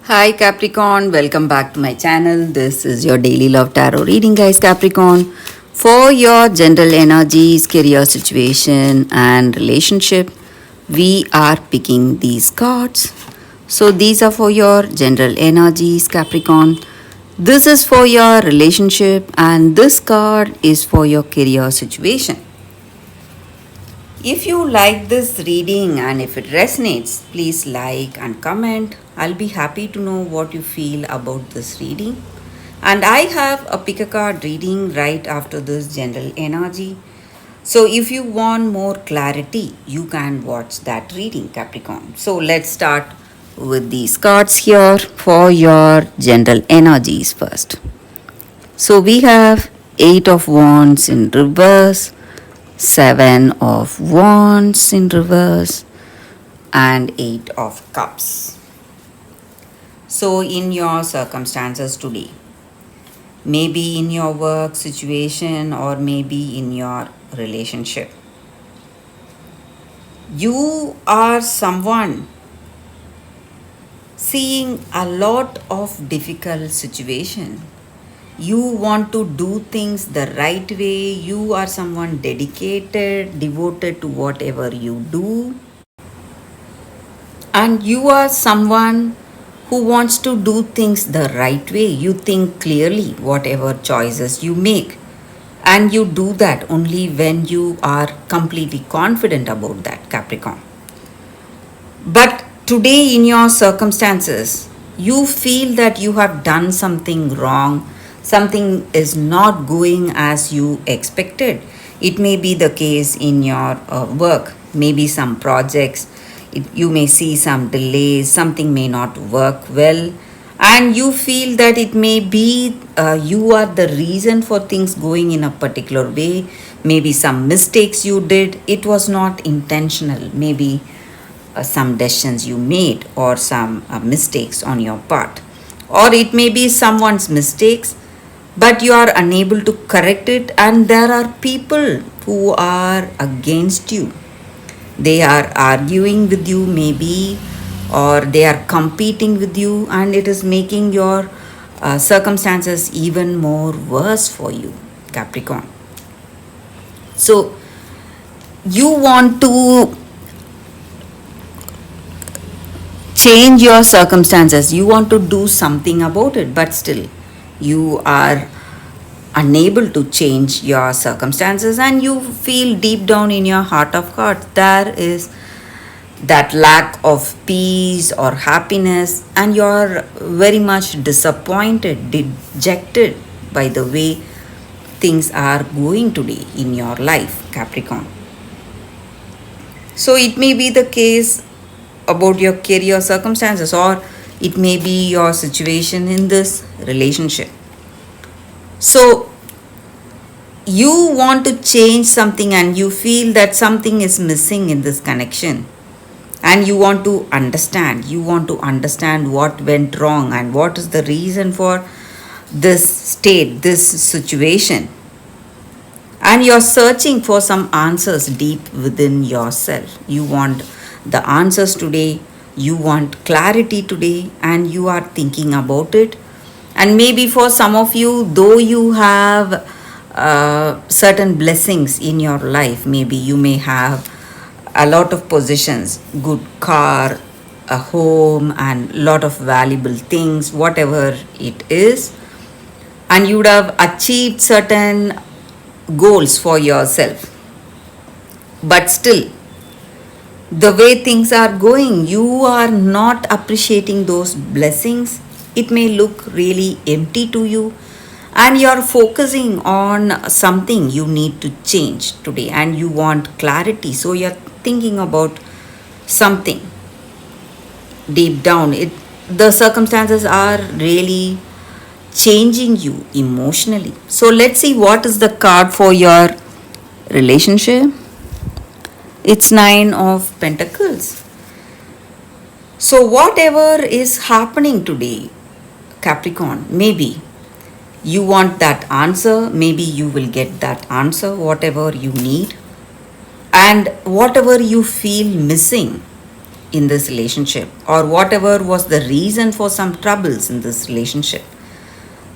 Hi Capricorn, welcome back to my channel. This is your daily love tarot reading, guys. Capricorn, for your general energies, career situation, and relationship, we are picking these cards. So, these are for your general energies, Capricorn. This is for your relationship, and this card is for your career situation. If you like this reading and if it resonates, please like and comment. I'll be happy to know what you feel about this reading. And I have a pick a card reading right after this general energy. So if you want more clarity, you can watch that reading, Capricorn. So let's start with these cards here for your general energies first. So we have 8 of Wands in reverse, 7 of Wands in reverse, and 8 of Cups. So, in your circumstances today, maybe in your work situation or maybe in your relationship, you are someone seeing a lot of difficult situation. You want to do things the right way. You are someone dedicated, devoted to whatever you do, and you are someone who wants to do things the right way. You think clearly whatever choices you make, and you do that only when you are completely confident about that, Capricorn. But today, in your circumstances, you feel that you have done something wrong, something is not going as you expected. It may be the case in your work, maybe some projects, you may see some delays, something may not work well, and you feel that it may be you are the reason for things going in a particular way. Maybe some mistakes you did, it was not intentional. Maybe some decisions you made or some mistakes on your part, or it may be someone's mistakes but you are unable to correct it, and there are people who are against you. They are arguing with you maybe, or they are competing with you, and it is making your circumstances even more worse for you, Capricorn. So you want to change your circumstances, you want to do something about it, but still you are unable to change your circumstances, and you feel deep down in your heart of hearts there is that lack of peace or happiness, and you're very much disappointed, dejected by the way things are going today in your life, Capricorn. So it may be the case about your career circumstances, or it may be your situation in this relationship. So you want to change something and you feel that something is missing in this connection, and you want to understand what went wrong and what is the reason for this state, this situation, and you're searching for some answers deep within yourself. You want the answers today, you want clarity today, and you are thinking about it. And maybe for some of you, though you have certain blessings in your life, maybe you may have a lot of possessions, good car, a home, and lot of valuable things, whatever it is, and you would have achieved certain goals for yourself, but still the way things are going, you are not appreciating those blessings. It may look really empty to you, and you're focusing on something you need to change today, and you want clarity. So you're thinking about something deep down. The circumstances are really changing you emotionally. So let's see what is the card for your relationship. It's 9 of Pentacles. So whatever is happening today, Capricorn, maybe you want that answer, maybe you will get that answer, whatever you need, and whatever you feel missing in this relationship, or whatever was the reason for some troubles in this relationship,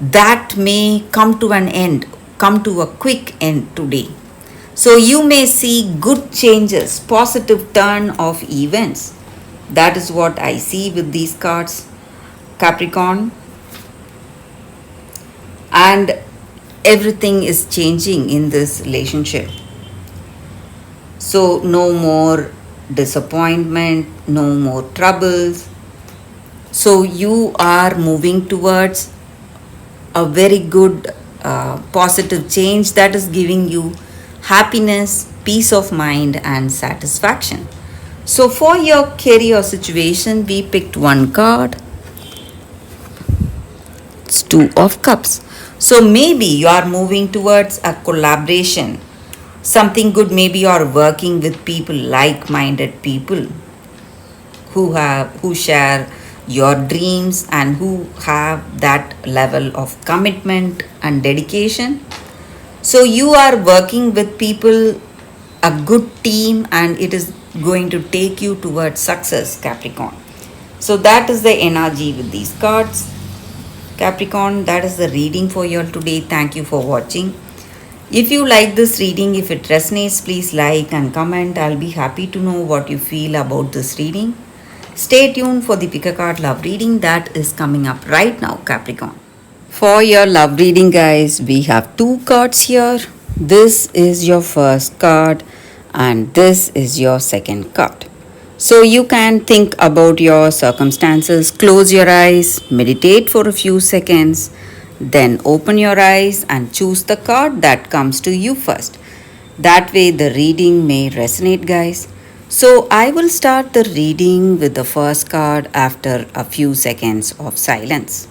that may come to an end, come to a quick end today. So you may see good changes, positive turn of events. That is what I see with these cards, Capricorn. And everything is changing in this relationship. So no more disappointment, no more troubles. So you are moving towards a very good positive change that is giving you happiness, peace of mind, and satisfaction. So for your career situation, we picked one card. It's Two of Cups. So maybe you are moving towards a collaboration, something good. Maybe you are working with people, like-minded people who share your dreams and who have that level of commitment and dedication. So you are working with people, a good team, and it is going to take you towards success, Capricorn. So that is the energy with these cards, Capricorn. That is the reading for you all today. Thank you for watching. If you like this reading, if it resonates, please like and comment. I'll be happy to know what you feel about this reading. Stay tuned for the pick a card love reading that is coming up right now, Capricorn. For your love reading, guys, we have two cards here. This is your first card, and this is your second card. So you can think about your circumstances, close your eyes, meditate for a few seconds, then open your eyes and choose the card that comes to you first. That way, the reading may resonate, guys. So I will start the reading with the first card after a few seconds of silence.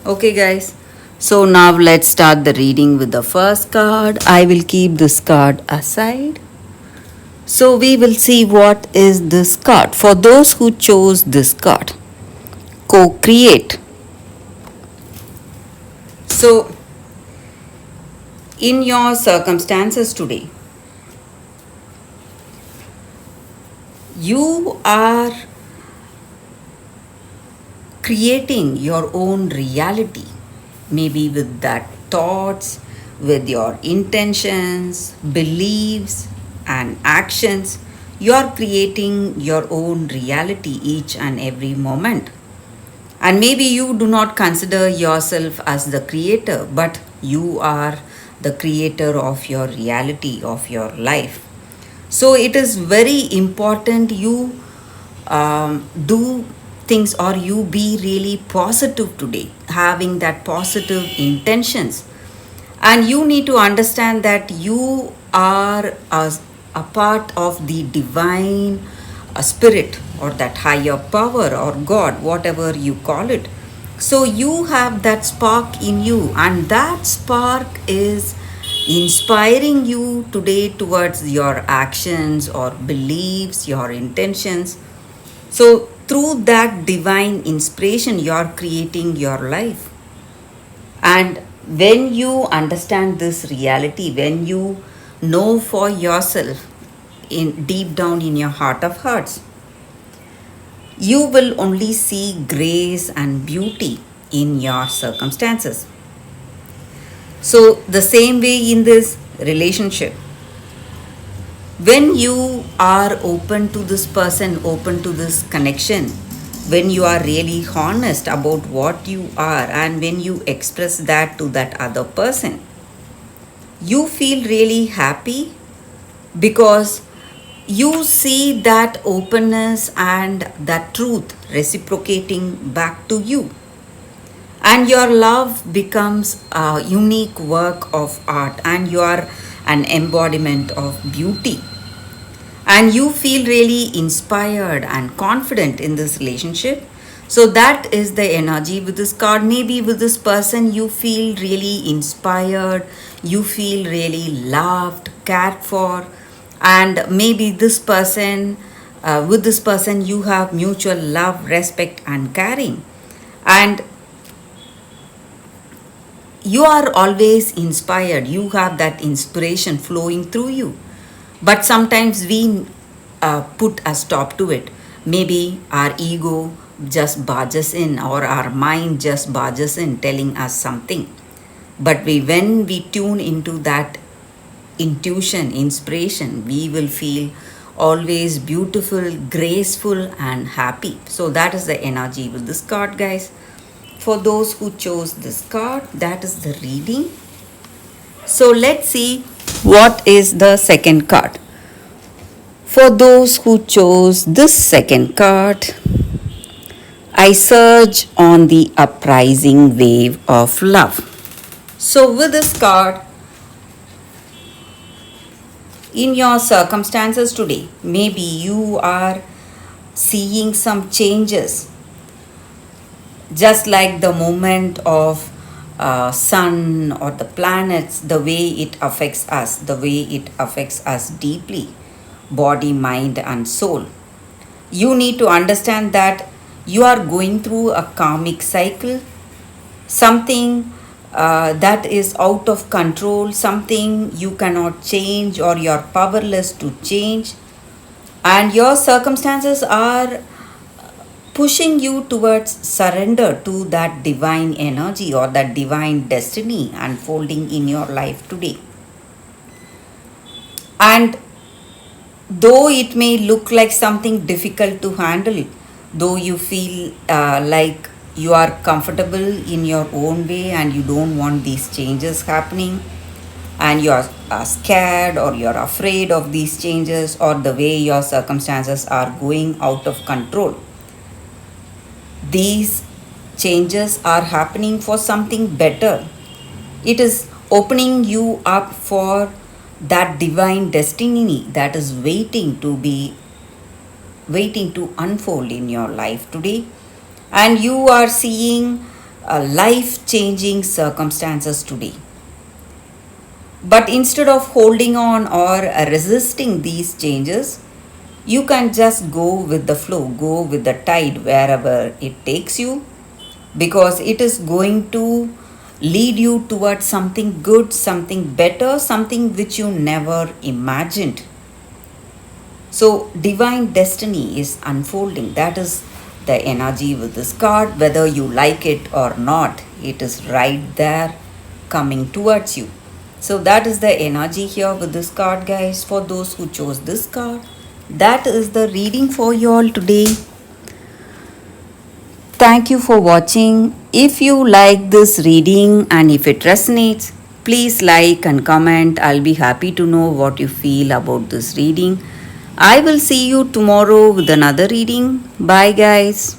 Okay, guys. So now let's start the reading with the first card. I will keep this card aside. So we will see what is this card. For those who chose this card, co-create. So in your circumstances today, you are creating your own reality, maybe with that thoughts, with your intentions, beliefs, and actions. You are creating your own reality each and every moment. And maybe you do not consider yourself as the creator, but you are the creator of your reality, of your life. So it is very important you do things, or you be really positive today, having that positive intentions. And you need to understand that you are a part of the divine spirit, or that higher power, or God, whatever you call it. So you have that spark in you, and that spark is inspiring you today towards your actions or beliefs, your intentions. So through that divine inspiration, you are creating your life. And when you understand this reality, when you know for yourself in deep down in your heart of hearts, you will only see grace and beauty in your circumstances. So the same way in this relationship, when you are open to this person, open to this connection, when you are really honest about what you are, and when you express that to that other person, you feel really happy, because you see that openness and that truth reciprocating back to you. And your love becomes a unique work of art, and you are an embodiment of beauty. And you feel really inspired and confident in this relationship. So that is the energy with this card. Maybe with this person you feel really inspired, you feel really loved, cared for, and maybe this person, with this person you have mutual love, respect, and caring. And you are always inspired, you have that inspiration flowing through you, but sometimes we put a stop to it. Maybe our ego just barges in, or our mind just barges in telling us something. But when we tune into that intuition, inspiration, we will feel always beautiful, graceful, and happy. So that is the energy with this card, guys. For those who chose this card, that is the reading. So let's see what is the second card. For those who chose this second card, I surge on the uprising wave of love. So with this card, in your circumstances today, maybe you are seeing some changes, just like the movement of sun or the planets, the way it affects us, the way it affects us deeply, body, mind, and soul. You need to understand that you are going through a karmic cycle, something that is out of control, something you cannot change or you're powerless to change, and your circumstances are pushing you towards surrender to that divine energy or that divine destiny unfolding in your life today. And though it may look like something difficult to handle, though you feel like you are comfortable in your own way and you don't want these changes happening, and you are scared or you're afraid of these changes or the way your circumstances are going out of control, these changes are happening for something better. It is opening you up for that divine destiny that is waiting to unfold in your life today. And you are seeing life changing circumstances today. But instead of holding on or resisting these changes, you can just go with the flow, go with the tide wherever it takes you, because it is going to lead you towards something good, something better, something which you never imagined. So, divine destiny is unfolding. That is the energy with this card. Whether you like it or not, it is right there coming towards you. So, that is the energy here with this card, guys. For those who chose this card, that is the reading for you all today. Thank you for watching. If you like this reading and if it resonates, please like and comment. I'll be happy to know what you feel about this reading. I will see you tomorrow with another reading. Bye, guys.